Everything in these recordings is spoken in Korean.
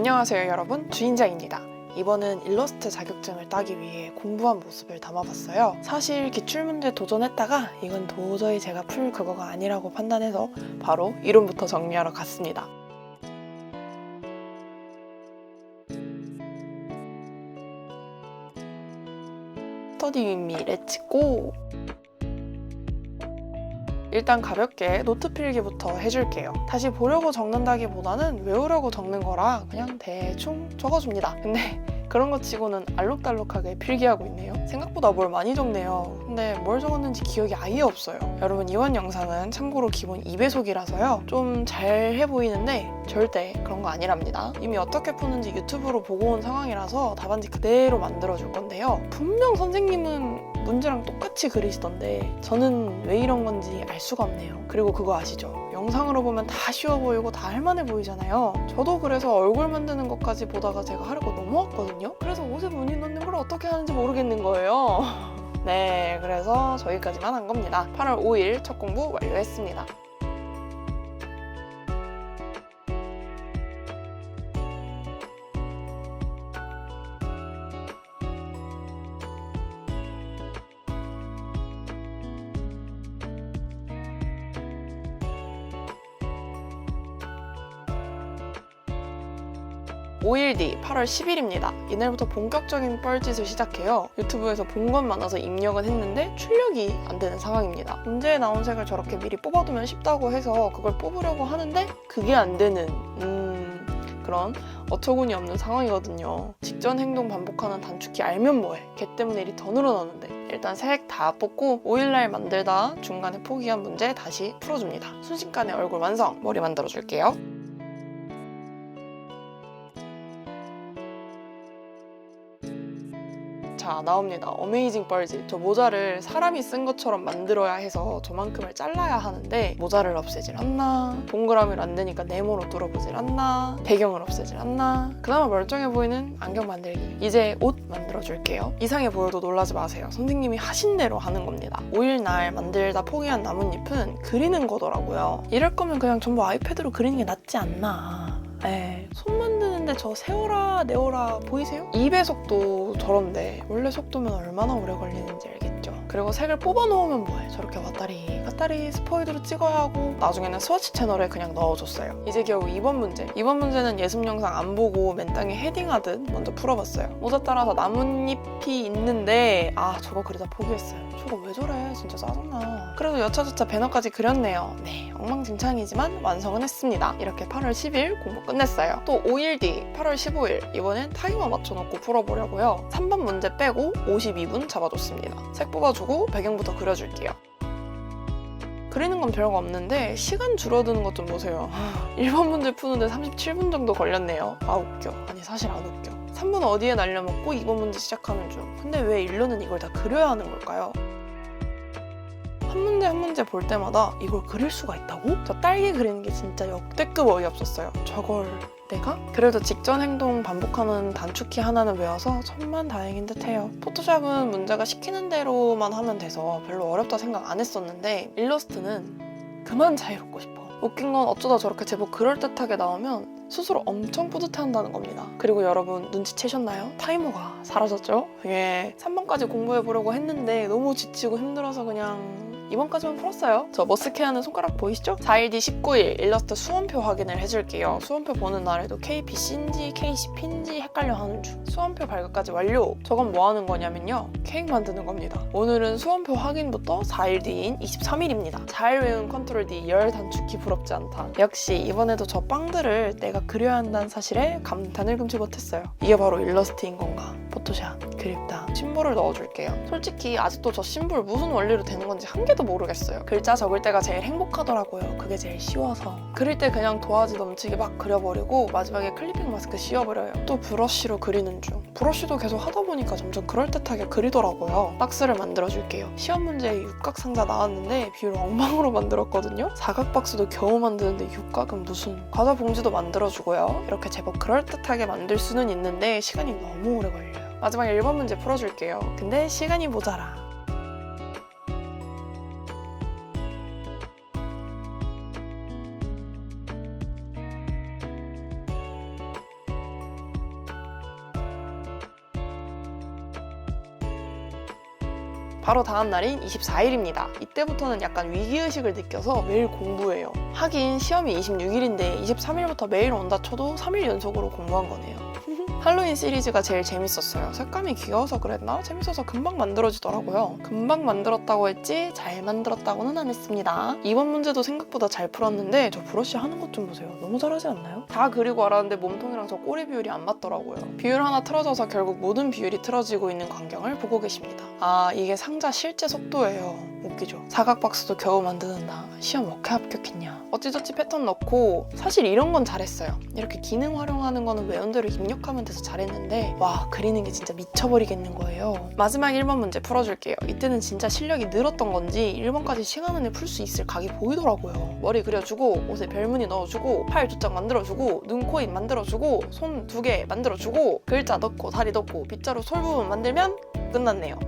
안녕하세요 여러분, 주인장입니다. 이번은 일러스트 자격증을 따기 위해 공부한 모습을 담아봤어요. 사실 기출문제 도전했다가 이건 도저히 제가 풀 그거가 아니라고 판단해서 바로 이론부터 정리하러 갔습니다. 스터디 윗미 렛츠고! 일단 가볍게 노트 필기부터 해줄게요. 다시 보려고 적는다기보다는 외우려고 적는 거라 그냥 대충 적어줍니다. 근데 그런 거 치고는 알록달록하게 필기하고 있네요. 생각보다 뭘 많이 적네요. 근데 뭘 적었는지 기억이 아예 없어요. 여러분 이번 영상은 참고로 기본 2배속이라서요. 좀 잘해 보이는데 절대 그런 거 아니랍니다. 이미 어떻게 푸는지 유튜브로 보고 온 상황이라서 답안지 그대로 만들어줄 건데요. 분명 선생님은 문제랑 똑같이 그리시던데 저는 왜 이런 건지 알 수가 없네요. 그리고 그거 아시죠? 영상으로 보면 다 쉬워 보이고 다 할만해 보이잖아요. 저도 그래서 얼굴 만드는 것까지 보다가 제가 하려고 넘어왔거든요. 그래서 옷에 무늬 넣는 걸 어떻게 하는지 모르겠는 거예요. 네, 그래서 저기까지만 한 겁니다. 8월 5일 첫 공부 완료했습니다. (5일) 뒤 8월 10일입니다. 이날부터 본격적인 뻘짓을 시작해요. 유튜브에서 본 건 많아서 입력은 했는데 출력이 안 되는 상황입니다. 문제에 나온 색을 저렇게 미리 뽑아두면 쉽다고 해서 그걸 뽑으려고 하는데 그게 안 되는 그런 어처구니 없는 상황이거든요. 직전 행동 반복하는 단축키 알면 뭐해. 걔 때문에 일이 더 늘어나는데. 일단 색 다 뽑고 5일날 만들다 중간에 포기한 문제 다시 풀어줍니다. 순식간에 얼굴 완성! 머리 만들어줄게요. 자, 나옵니다. 어메이징 뻘짓. 저 모자를 사람이 쓴 것처럼 만들어야 해서 저만큼을 잘라야 하는데 모자를 없애질 않나, 동그라미로 안 되니까 네모로 뚫어보질 않나, 배경을 없애질 않나. 그나마 멀쩡해 보이는 안경 만들기. 이제 옷 만들어줄게요. 이상해 보여도 놀라지 마세요. 선생님이 하신 대로 하는 겁니다. 5일날 만들다 포기한 나뭇잎은 그리는 거더라고요. 이럴 거면 그냥 전부 아이패드로 그리는 게 낫지 않나. 손 만드는데 저 세워라 내워라 보이세요? 2배속도 저런데 원래 속도면 얼마나 오래 걸리는지 알겠죠? 그리고 색을 뽑아 놓으면 뭐해. 저렇게 왔다리 스포이드로 찍어야 하고 나중에는 스와치 채널에 그냥 넣어줬어요. 이제 겨우 2번 문제. 이번 문제는 예습 영상 안 보고 맨땅에 헤딩하듯 먼저 풀어봤어요. 모자 따라서 나뭇잎이 있는데 저거 그리다 포기했어요. 저거 왜 저래? 진짜 짜증나. 그래도 여차저차 배너까지 그렸네요. 네, 엉망진창이지만 완성은 했습니다. 이렇게 8월 10일 공부 끝냈어요. 또 5일 뒤 8월 15일 이번엔 타이머 맞춰놓고 풀어보려고요. 3번 문제 빼고 52분 잡아줬습니다. 색 뽑아주고 배경부터 그려줄게요. 그리는 건 별거 없는데 시간 줄어드는 것 좀 보세요. 1번 문제 푸는데 37분 정도 걸렸네요. 웃겨. 아니 사실 안 웃겨. 3분 어디에 날려먹고 2번 문제 시작하는 중. 근데 왜 1년은 이걸 다 그려야 하는 걸까요? 한 문제 볼 때마다 이걸 그릴 수가 있다고? 저 딸기 그리는 게 진짜 역대급 어이없었어요. 저걸 내가? 그래도 직전 행동 반복하는 단축키 하나는 외워서 천만다행인 듯해요. 포토샵은 문제가 시키는 대로만 하면 돼서 별로 어렵다 생각 안 했었는데 일러스트는 그만 자유롭고 싶어. 웃긴 건 어쩌다 저렇게 제법 그럴듯하게 나오면 스스로 엄청 뿌듯해한다는 겁니다. 그리고 여러분 눈치채셨나요? 타이머가 사라졌죠? 3번까지 공부해보려고 했는데 너무 지치고 힘들어서 그냥 2번까지만 풀었어요. 저 머스케하는 손가락 보이시죠? 4일 뒤 19일 일러스트 수험표 확인을 해줄게요. 수험표 보는 날에도 KPC인지 KCP인지 헷갈려 하는 중. 수험표 발급까지 완료! 저건 뭐 하는 거냐면요. 케이크 만드는 겁니다. 오늘은 수험표 확인부터 4일 뒤인 23일입니다. 잘 외운 컨트롤 D 열 단축키 부럽지 않다. 역시 이번에도 저 빵들을 내가 그려야 한다는 사실에 감탄을 금치 못했어요. 이게 바로 일러스트인 건가? 포토샵, 그립다, 심볼을 넣어줄게요. 솔직히 아직도 저 심볼 무슨 원리로 되는 건지 한 개도 모르겠어요. 글자 적을 때가 제일 행복하더라고요. 그게 제일 쉬워서. 그릴 때 그냥 도화지 넘치게 막 그려버리고 마지막에 클리핑 마스크 씌워버려요. 또 브러쉬로 그리는 중. 브러쉬도 계속 하다 보니까 점점 그럴듯하게 그리더라고요. 박스를 만들어줄게요. 시험 문제에 육각 상자 나왔는데 비율 엉망으로 만들었거든요. 사각 박스도 겨우 만드는데 육각은 무슨. 과자 봉지도 만들어주고요. 이렇게 제법 그럴듯하게 만들 수는 있는데 시간이 너무 오래 걸려요. 마지막에 1번 문제 풀어줄게요. 근데 시간이 모자라. 바로 다음 날인 24일입니다. 이때부터는 약간 위기의식을 느껴서 매일 공부해요. 하긴 시험이 26일인데 23일부터 매일 온다 쳐도 3일 연속으로 공부한 거네요. 할로윈 시리즈가 제일 재밌었어요. 색감이 귀여워서 그랬나? 재밌어서 금방 만들어지더라고요. 금방 만들었다고 했지 잘 만들었다고는 안 했습니다. 이번 문제도 생각보다 잘 풀었는데 저 브러쉬 하는 것 좀 보세요. 너무 잘하지 않나요? 다 그리고 알았는데 몸통이랑 저 꼬리 비율이 안 맞더라고요. 비율 하나 틀어져서 결국 모든 비율이 틀어지고 있는 광경을 보고 계십니다. 아, 이게 상자 실제 속도예요. 웃기죠? 사각박스도 겨우 만드는 나 시험 어떻게 합격했냐. 어찌저찌 패턴 넣고 사실 이런 건 잘했어요. 이렇게 기능 활용하는 거는 외운대로 입력하면 돼서 잘했는데 와, 그리는 게 진짜 미쳐버리겠는 거예요. 마지막 1번 문제 풀어줄게요. 이때는 진짜 실력이 늘었던 건지 1번까지 시간 안에 풀 수 있을 각이 보이더라고요. 머리 그려주고 옷에 별무늬 넣어주고 팔 두 짝 만들어주고 눈, 코, 입 만들어주고 손 2개 만들어주고 글자 넣고 다리 넣고 빗자루 솔 부분 만들면 끝났네요.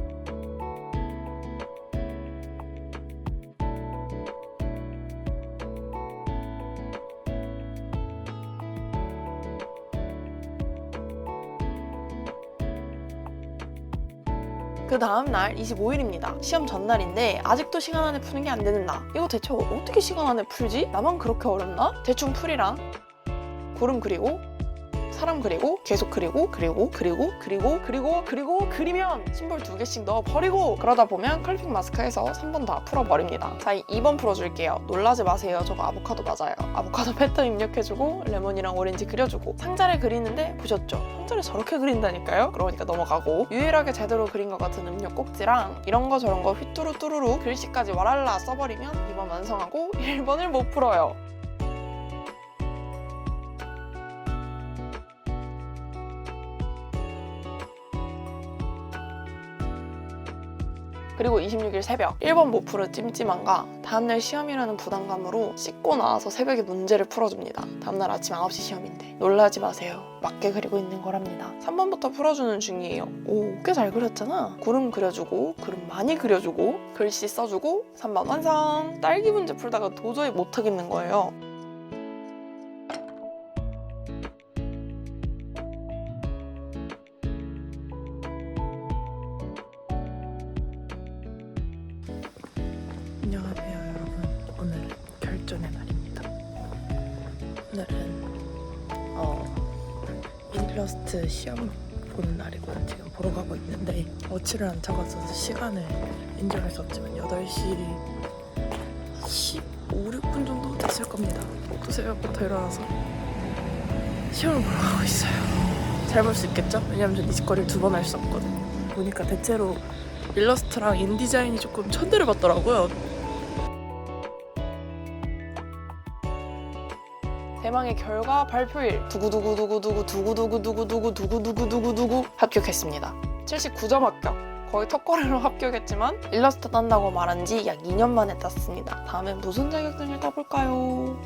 그 다음날 25일입니다. 시험 전날인데 아직도 시간 안에 푸는 게 안 되는 나. 이거 대체 어떻게 시간 안에 풀지? 나만 그렇게 어렵나? 대충 풀이랑 구름 그리고 사람 그리고 계속 그리고 그리면 심볼 2개씩 넣어버리고 그러다 보면 컬핑 마스크에서 3번 다 풀어버립니다. 자, 2번 풀어줄게요. 놀라지 마세요. 저거 아보카도 맞아요. 아보카도 패턴 입력해주고 레몬이랑 오렌지 그려주고 상자를 그리는데 보셨죠? 상자를 저렇게 그린다니까요? 그러니까 넘어가고 유일하게 제대로 그린 것 같은 음료 꼭지랑 이런 거 저런 거 휘뚜루뚜루루 글씨까지 와랄라 써버리면 2번 완성하고 1번을 못 풀어요. 그리고 26일 새벽 1번 못 풀은 찜찜함과 다음날 시험이라는 부담감으로 씻고 나와서 새벽에 문제를 풀어줍니다. 다음날 아침 9시 시험인데 놀라지 마세요. 맞게 그리고 있는 거랍니다. 3번부터 풀어주는 중이에요. 오, 꽤 잘 그렸잖아. 구름 그려주고 구름 많이 그려주고 글씨 써주고 3번 완성! 딸기 문제 풀다가 도저히 못하겠는 거예요. 안녕하세요 여러분. 오늘은 결전의 날입니다. 오늘은 일러스트 시험 보는 날이고요. 지금 보러 가고 있는데 워치를 안 차고 있어서 시간을 인정할 수 없지만 8시 15, 6분 정도 됐을 겁니다. 또 새벽부터 일어나서 시험을 보러 가고 있어요. 잘 볼 수 있겠죠? 왜냐면 저 니지거리를 2번 할 수 없거든요. 보니까 대체로 일러스트랑 인디자인이 조금 천대를 받더라고요. 대망의 결과 발표일 두구두구두구두구 합격했습니다. 79점 합격. 거의 턱걸이로 합격했지만 일러스트 딴다고 말한 지 약 2년 만에 땄습니다. 다음엔 무슨 자격증을 따볼까요?